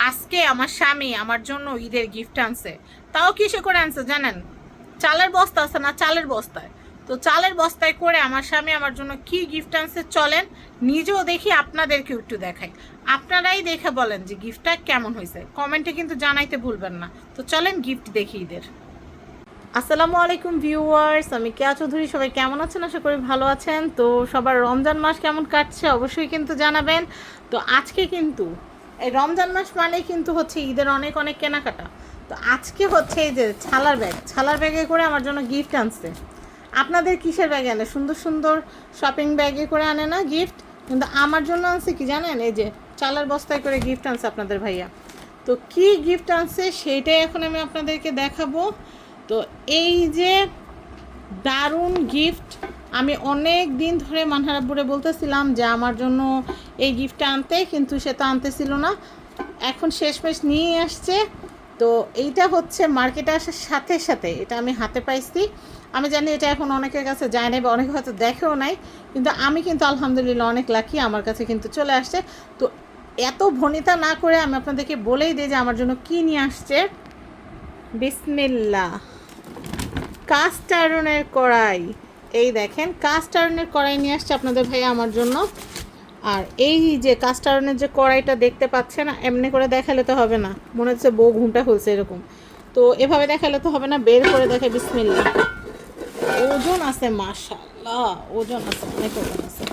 আজকে আমার স্বামী আমার জন্য ঈদের গিফট আনছে। তাও কিসে করে আনছে জানেন? চালের বস্তা আছে না, চালের বস্তায়। তো চালের বস্তায় করে আমার স্বামী আমার জন্য কি গিফট আনছে চলেন নিজেও দেখি, আপনাদেরকেও একটু দেখাই। আপনারাই দেখে বলেন যে গিফটটা কেমন হয়েছে, কমেন্টে কিন্তু জানাইতে ভুলবেন না। তো চলেন গিফট দেখি ঈদের। আসসালামু আলাইকুম ভিউয়ার্স, আমি কেয়া চৌধুরী। সবাই কেমন আছেন? আশা করি ভালো আছেন। তো সবার রমজান মাস কেমন কাটছে অবশ্যই কিন্তু জানাবেন। তো আজকে কিন্তু এই রমজান মাস মানেই কিন্তু হচ্ছে ঈদের অনেক অনেক কেনাকাটা। তো আজকে হচ্ছে এই যে ছালার ব্যাগে করে আমার জন্য গিফট আনছে। আপনাদের কিসের ব্যাগে আনে? সুন্দর সুন্দর শপিং ব্যাগে করে আনে না গিফট? কিন্তু আমার জন্য আনছে কি জানেন? এই যে চালের বস্তায় করে গিফট আনছে আপনাদের ভাইয়া। তো কি গিফট আনছে সেইটাই এখন আমি আপনাদেরকে দেখাবো। তো এই যে দারুণ গিফট, আমি অনেক দিন ধরে মানহারাব্বুরে বলতেছিলাম যে আমার জন্য এই গিফটটা আনতে, কিন্তু সে তো আনতেছিল না। এখন শেষমেশ নিয়ে আসছে। তো এইটা হচ্ছে মার্কেটে আসার সাথে সাথে এটা আমি হাতে পাইছি। আমি জানি এটা এখন অনেকের কাছে যায় নাই বা অনেকে হয়তো দেখেও নাই, কিন্তু আমি কিন্তু আলহামদুলিল্লাহ অনেক লাকি, আমার কাছে কিন্তু চলে আসছে। তো এত ভনিতা না করে আমি আপনাদেরকে বলেই দিই যে আমার জন্য কী নিয়ে আসছে। বিসমিল্লাহ। কাস্ট আয়রনের কড়াই। এই দেখেন কাস্ট আয়রনের কড়াই নিয়ে আসছে আপনাদের ভাই আমার জন্য। আর এই যে কাস্ট আয়রনের যে কড়াইটা দেখতে পাচ্ছেন, এমনি করে দেখালে তো হবে না, মনে হচ্ছে বউ ঘুমটা হয়েছে এরকম। তো এভাবে দেখালে তো হবে না, বের করে দেখে বিসমিল্লাহ। ওজন আছে মাশাআল্লাহ, ওজন আছে, অনেক ওজন আছে।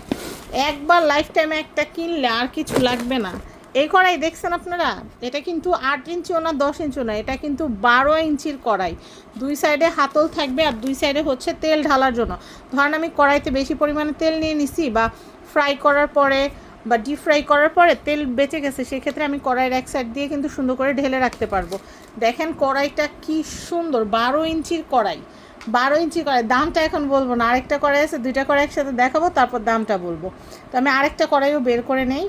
একবার লাইফ টাইমে একটা কিনলে আর কিছু লাগবে না। এই কড়াই দেখছেন আপনারা? এটা কিন্তু 8 ইঞ্চিও না 10 ইঞ্চিও না, এটা কিন্তু 12 ইঞ্চির কড়াই। দুই সাইডে হাতল থাকবে আর দুই সাইডে হচ্ছে তেল ঢালার জন্য। ধরেন আমি কড়াইতে বেশি পরিমাণে তেল নিয়ে নিছি, বা ফ্রাই করার পরে বা ডিপ ফ্রাই করার পরে তেল বেঁচে গেছে, সেক্ষেত্রে আমি কড়াইয়ের এক সাইড দিয়ে কিন্তু সুন্দর করে ঢেলে রাখতে পারবো। দেখেন কড়াইটা কি সুন্দর, 12 ইঞ্চির কড়াই। 12 ইঞ্চি কড়াই, দামটা এখন বলবো না, আরেকটা কড়াই আছে, দুইটা কড়াই একসাথে দেখাবো তারপর দামটা বলবো। তো আমি আরেকটা কড়াইও বের করে নেই।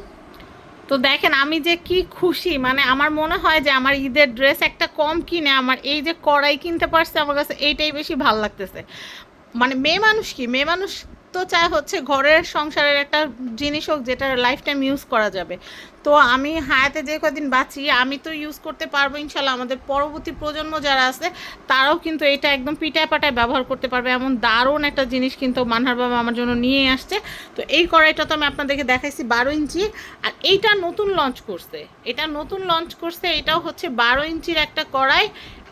তো দেখেন আমি যে কি খুশি, মানে আমার মনে হয় যে আমার ঈদের ড্রেস একটা কম কিনে আমার এই যে কড়াই কিনতে পারছে, আমার কাছে এইটাই বেশি ভাল লাগতেছে। মানে মেয়ে মানুষ কি, মেয়ে মানুষ তো চায় হচ্ছে ঘরের সংসারের একটা জিনিস হোক যেটা লাইফ টাইম ইউজ করা যাবে। তো আমি হায়াতে যে কদিন বাঁচি আমি তো ইউজ করতে পারবো ইনশাল্লাহ, আমাদের পরবর্তী প্রজন্ম যারা আছে তারাও কিন্তু এটা একদম পিটায় পাটায় ব্যবহার করতে পারবে, এমন দারুণ একটা জিনিস কিন্তু মানহার বাবা আমার জন্য নিয়ে আসছে। তো এই কড়াইটা তো আমি আপনাদেরকে দেখাইছি 12 ইঞ্চি, আর এইটা নতুন লঞ্চ করছে, এটাও হচ্ছে 12 ইঞ্চির একটা কড়াই।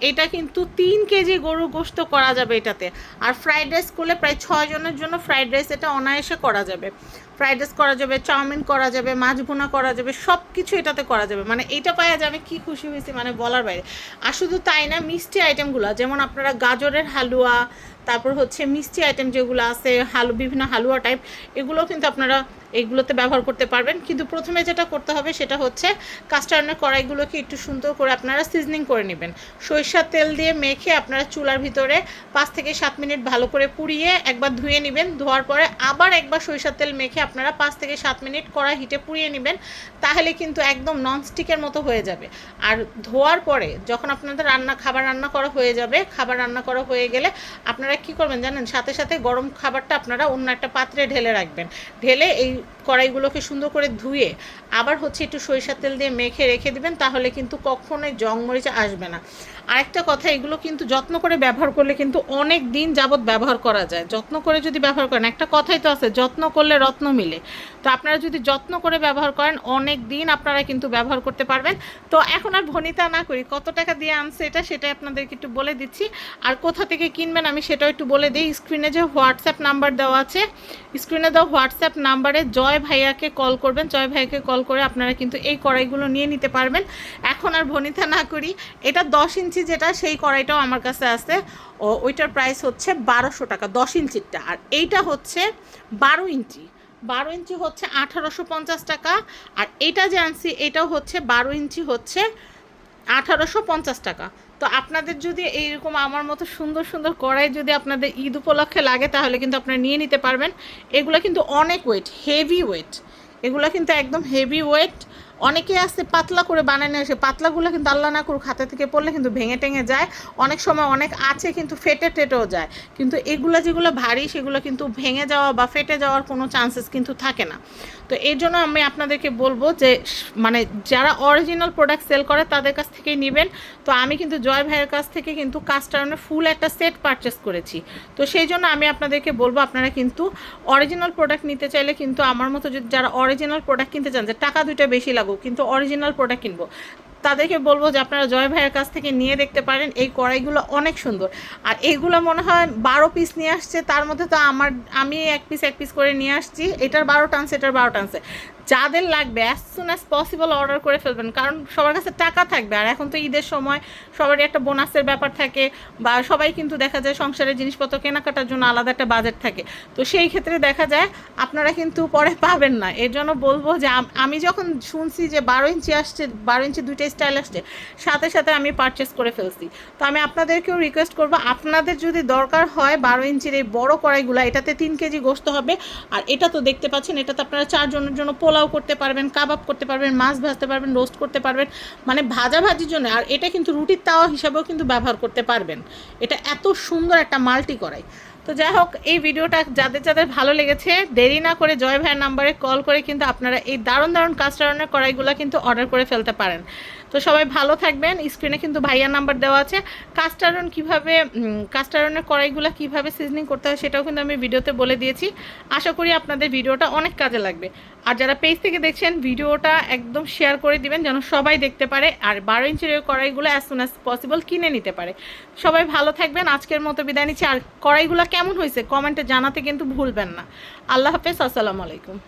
এটা কিন্তু 3 কেজি গরু গোশত করা যাবে এটাতে। আর ফ্রাইড রাইস করলে প্রায় 6 জনের জন্য ফ্রাইড রাইস এটা অনায়াসে করা যাবে। ফ্রাইড রাইস করা যাবে, চাউমিন করা যাবে, মাছ ভুনা করা যাবে, সব কিছু এটাতে করা যাবে। মানে এইটা পাওয়া যাবে কি খুশি হয়েছি, মানে বলার বাইরে। আর শুধু তাই না, মিষ্টি আইটেমগুলো যেমন আপনারা গাজরের হালুয়া, তারপর হচ্ছে মিষ্টি আইটেম যেগুলো আছে বিভিন্ন হালুয়া টাইপ, এগুলো কিন্তু আপনারা এইগুলোতে ব্যবহার করতে পারবেন। কিন্তু প্রথমে যেটা করতে হবে সেটা হচ্ছে কাস্টার্ডের কড়াইগুলোকে একটু সুন্দর করে আপনারা সিজনিং করে নেবেন। সরিষার তেল দিয়ে মেখে আপনারা চুলার ভিতরে 5 থেকে 7 মিনিট ভালো করে পুড়িয়ে একবার ধুয়ে নেবেন। ধোয়ার পরে আবার একবার সরিষার তেল মেখে আপনারা 5 থেকে 7 মিনিট কড়াই হিটে পুড়িয়ে নেবেন। তাহলে কিন্তু একদম ননস্টিকের মতো হয়ে যাবে। আর ধোয়ার পরে যখন আপনাদের খাবার রান্না করা হয়ে যাবে, খাবার রান্না করা হয়ে গেলে আপনারা কি করবেন জানেন? সাথে সাথে গরম খাবারটা আপনারা অন্য একটা পাত্রে ঢেলে রাখবেন। ঢেলে এই কড়াইগুলোকে সুন্দর করে ধুয়ে আবার হচ্ছে একটু সরিষার তেল দিয়ে মেখে রেখে দিবেন, তাহলে কিন্তু কখনোই জং মরিচ আসবে না। আরেকটা কথা, এগুলো কিন্তু যত্ন করে ব্যবহার করলে কিন্তু অনেক দিন যাবত ব্যবহার করা যায়, যত্ন করে যদি ব্যবহার করেন। একটা কথাই তো আছে, যত্ন করলে রত্ন মিলে। তো আপনারা যদি যত্ন করে ব্যবহার করেন অনেক দিন আপনারা কিন্তু ব্যবহার করতে পারবেন। তো এখন আর ভনিতা না করি, কত টাকা দিয়ে আনছে সেটাই আপনাদেরকে একটু বলে দিচ্ছি। আর কোথা থেকে কিনবেন আমি সেটাও একটু বলে দিই। স্ক্রিনে যে হোয়াটসঅ্যাপ নাম্বার দেওয়া আছে, স্ক্রিনে দেওয়া হোয়াটসঅ্যাপ নাম্বারে জয় ভাইয়াকে কল করবেন। জয় ভাইয়াকে কল করে আপনারা কিন্তু এই কড়াইগুলো নিয়ে নিতে পারবেন। এখন আর ভনিতা না করি, এটা 10 ইঞ্চি যেটা, সেই কড়াইটাও আমার কাছে আছে। ওইটার প্রাইস হচ্ছে 1200 টাকা 10 ইঞ্চিরটা। আর এইটা হচ্ছে 12 ইঞ্চি, 12 ইঞ্চি হচ্ছে 1850 টাকা। আর এইটা যে আনছি এটাও হচ্ছে 12 ইঞ্চি, হচ্ছে 1850 টাকা। তো আপনাদের যদি এইরকম আমার মতো সুন্দর সুন্দর কড়াই যদি আপনাদের ঈদ উপলক্ষে লাগে তাহলে কিন্তু আপনারা নিয়ে নিতে পারবেন। এগুলো কিন্তু অনেক ওয়েট, হেভি ওয়েট, এগুলো কিন্তু একদম হেভি ওয়েট। অনেকে আছে পাতলা করে বানায় নিয়ে আসে, পাতলাগুলো কিন্তু আল্লাহ না করুক হাতে থেকে পড়লে কিন্তু ভেঙে টেঙে যায়, অনেক সময় অনেক আছে কিন্তু ফেটে টেটেও যায়। কিন্তু এগুলো যেগুলো ভারী সেগুলো কিন্তু ভেঙে যাওয়া বা ফেটে যাওয়ার কোনো চান্সেস কিন্তু থাকে না। তো এর জন্য আমি আপনাদেরকে বলবো যে মানে যারা অরিজিনাল প্রোডাক্ট সেল করে তাদের কাছ থেকেই নেবেন। তো আমি কিন্তু জয় ভাইয়ের কাছ থেকে কিন্তু কাস্ট আয়রনের ফুল একটা সেট পারচেস করেছি। তো সেই জন্য আমি আপনাদেরকে বলবো আপনারা কিন্তু অরিজিনাল প্রোডাক্ট নিতে চাইলে কিন্তু আমার মতো যদি যারা অরিজিনাল প্রোডাক্ট কিনতে চান, যে টাকা দুইটা বেশি লাগুক কিন্তু অরিজিনাল প্রোডাক্ট কিনবো, তাদেরকে বলবো যে আপনারা জয় ভাইয়ের কাছ থেকে নিয়ে দেখতে পারেন। এই কড়াইগুলো অনেক সুন্দর। আর এইগুলো মনে হয় 12 পিস নিয়ে আসছে, তার মধ্যে তো আমি এক পিস করে নিয়ে আসছি। এটার 12 টানছে, এটার 12 টানছে। যাদের লাগবে as soon as possible order করে ফেলবেন, কারণ সবার কাছে টাকা থাকবে। আর এখন তো ঈদের সময় সবারই একটা বোনাসের ব্যাপার থাকে, বা সবাই কিন্তু দেখা যায় সংসারের জিনিসপত্র কেনাকাটার জন্য আলাদা একটা বাজেট থাকে। তো সেই ক্ষেত্রে দেখা যায় আপনারা কিন্তু পরে পাবেন না। এর জন্য বলবো যে আমি যখন শুনছি যে 12 ইঞ্চি আসছে, 12 ইঞ্চি দুইটা স্টাইল আসছে, সাথে সাথে আমি পারচেস করে ফেলছি। তো আমি আপনাদেরকেও রিকোয়েস্ট করবো, আপনাদের যদি দরকার হয় 12 ইঞ্চির এই বড় কড়াইগুলো, এটাতে 3 কেজি গোস্ত হবে। আর এটা তো দেখতে পাচ্ছেন, এটাতে আপনারা 4 জনের জন্য পোলাও করতে পারবেন, কাবাব করতে পারবেন, মাছ ভাজতে পারবেন, রোস্ট করতে পারবেন, মানে ভাজাভাজির জন্য। আর এটা কিন্তু রুটির তাওয়া হিসাবেও কিন্তু ব্যবহার করতে পারবেন। এটা এত সুন্দর একটা মাল্টি কড়াই। তো যাই হোক, এই ভিডিওটা যাদের যাদের ভালো লেগেছে দেরি না করে জয় ভাইয়ের নাম্বারে কল করে কিন্তু আপনারা এই দারুণ দারুণ কাস্ট আয়রনের কড়াইগুলো কিন্তু অর্ডার করে ফেলতে পারেন। তো সবাই ভালো থাকবেন। স্ক্রিনে কিন্তু ভাইয়ার নাম্বার দেওয়া আছে। কাস্ট আয়রন কীভাবে, কাস্ট আয়রনের কড়াইগুলো কীভাবে সিজনিং করতে হয় সেটাও কিন্তু আমি ভিডিওতে বলে দিয়েছি। আশা করি আপনাদের ভিডিওটা অনেক কাজে লাগবে। আর যারা পেজ থেকে দেখছেন ভিডিওটা একদম শেয়ার করে দিবেন যেন সবাই দেখতে পারে, আর 12 ইঞ্চির কড়াইগুলো অ্যাজ সুন অ্যাজ পসিবল কিনে নিতে পারে। সবাই ভালো থাকবেন। আজকের মতো বিদায় নিচ্ছি। আর কড়াইগুলো কেমন হয়েছে কমেন্টে জানাতে কিন্তু ভুলবেন না। আল্লাহ হাফেজ, আসসালামু আলাইকুম।